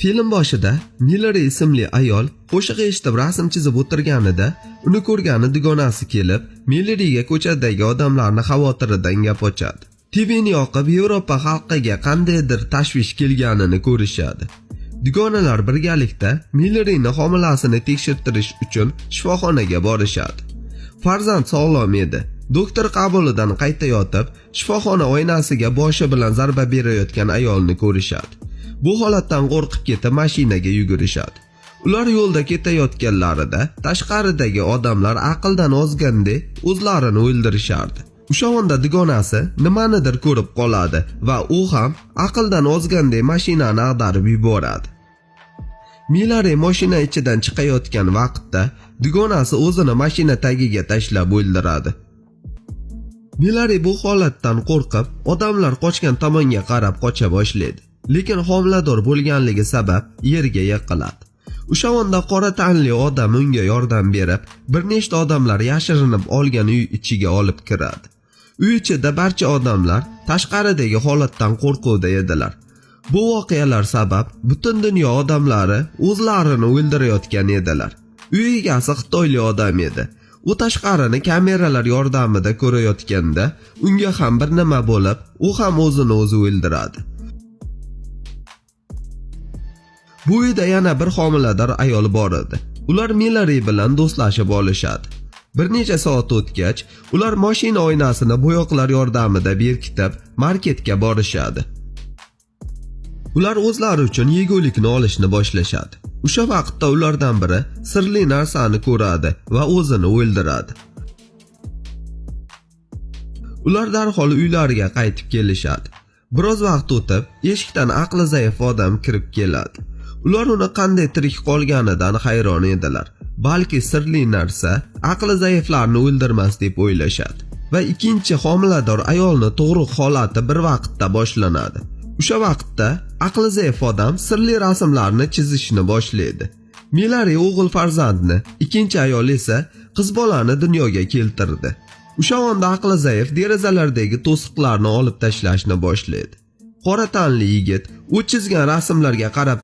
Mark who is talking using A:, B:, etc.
A: Film boshida Millari ismli ayol qo'shiq eshitib rasm chizib o'tirganida uni ko'rgani dugonasi kelib, Millariga ko'chadagi odamlarni xavotiridan gap ochadi. TVni yoqib Yevropa xalqiga qandaydir tashvish kelganini ko'rishadi. Dugonalar birgalikda Millarining homilasini tekshirtirish uchun shifoxonaga borishadi. Farzand sog'lom edi. Doktor qabulidan qaytayotib, shifoxona oynasiga boshi bilan zarba berayotgan ayolni ko'rishadi. Bu holatdan qo'rqib ketib mashinaga yugurishadi. Ular yo'lda ketayotganlarida tashqaridagi odamlar aqldan ozganda o'zlarini o'ldirishardi. O'sha onda dugonasi nimanidir ko'rib qoladi va u ham aqldan ozganda mashinani ag'darib yuboradi. Millari mashina ichidan chiqayotgan vaqtda dugonasi o'zini mashina tagiga tashlab o'ldiradi. Millari bu holatdan qo'rqib, odamlar qochgan tomonga qarab qocha boshlaydi. Lekin homilador bo'lganligi sabab yerga yiqiladi. O'sha onda qora tanli odam unga yordam berib, bir nechta odamlar yashirinib olgan uy ichiga olib kiradi. Uy ichida barcha odamlar tashqaridagi holatdan qo'rquvda edilar. Bu voqealar sabab butun dunyo odamlari o'zlarini o'ldirayotgan edilar. Uy egasi Xitoyli odam edi. U tashqarini kameralar yordamida ko'rayotganda unga ham bir nima bo'lib, u ham o'zini o'zi o'ldiradi. Bu uyda yana bir homilador ayol bor edi. Ular Millari bilan do'stlashib olishadi. Bir necha soat o'tgach, ular mashina oynasini bo'yoqlar yordamida berkitib, marketga borishadi. Ular o'zlari uchun yegulikni olishni boshlashadi. O'sha vaqtda ulardan biri sirli narsani ko'radi va o'zini o'ldiradi. Ular darhol uylariga qaytib kelishadi. Biroz vaqt o'tib, eshikdan aqli zaif odam kirib keladi. Ular uni qanday tirik qolganidan hayron edilar. Balki sirli narsa aqli zaiflarni o'ldirmas deb o'ylashadi. Va ikkinchi homilador ayolni tug'ruq holati bir vaqtda boshlanadi. O'sha vaqtda aqli zaif odam sirli rasmlarni chizishni boshlaydi. Millari o'g'il farzandni, ikkinchi ayol esa qiz bolani dunyoga keltirdi. O'sha onda aqli zaif derazalardagi to'siqlarni olib tashlashni boshlaydi. Qora tanli yigit u chizgan rasmlarga qarab